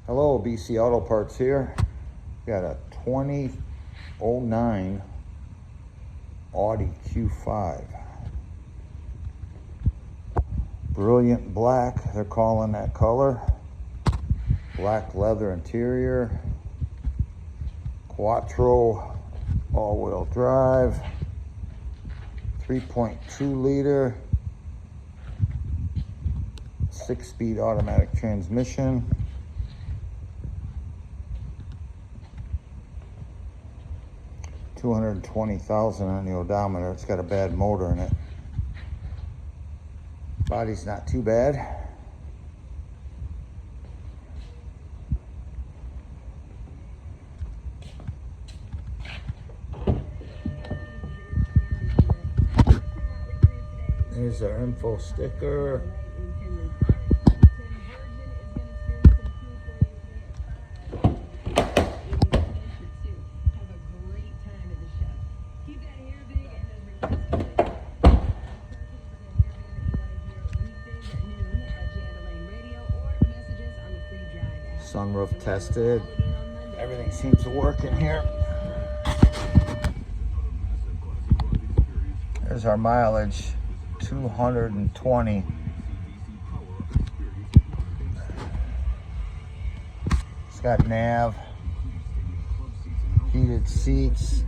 Hello, BC Auto Parts here. Got a 2009 Audi Q5. Brilliant black, they're calling that color. Black leather interior. Quattro all-wheel drive. 3.2 liter. 6-speed automatic transmission. $220,000 on the odometer. It's got a bad motor in it. Body's not too bad. There's our info sticker. Sunroof tested. Everything seems to work in here. There's our mileage, 220. It's got nav, heated seats.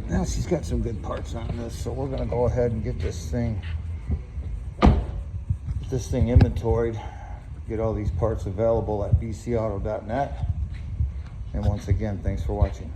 Now she's got some good parts on this, so we're gonna go ahead and get this thing inventoried, get all these parts available at bcauto.net. And once again, thanks for watching.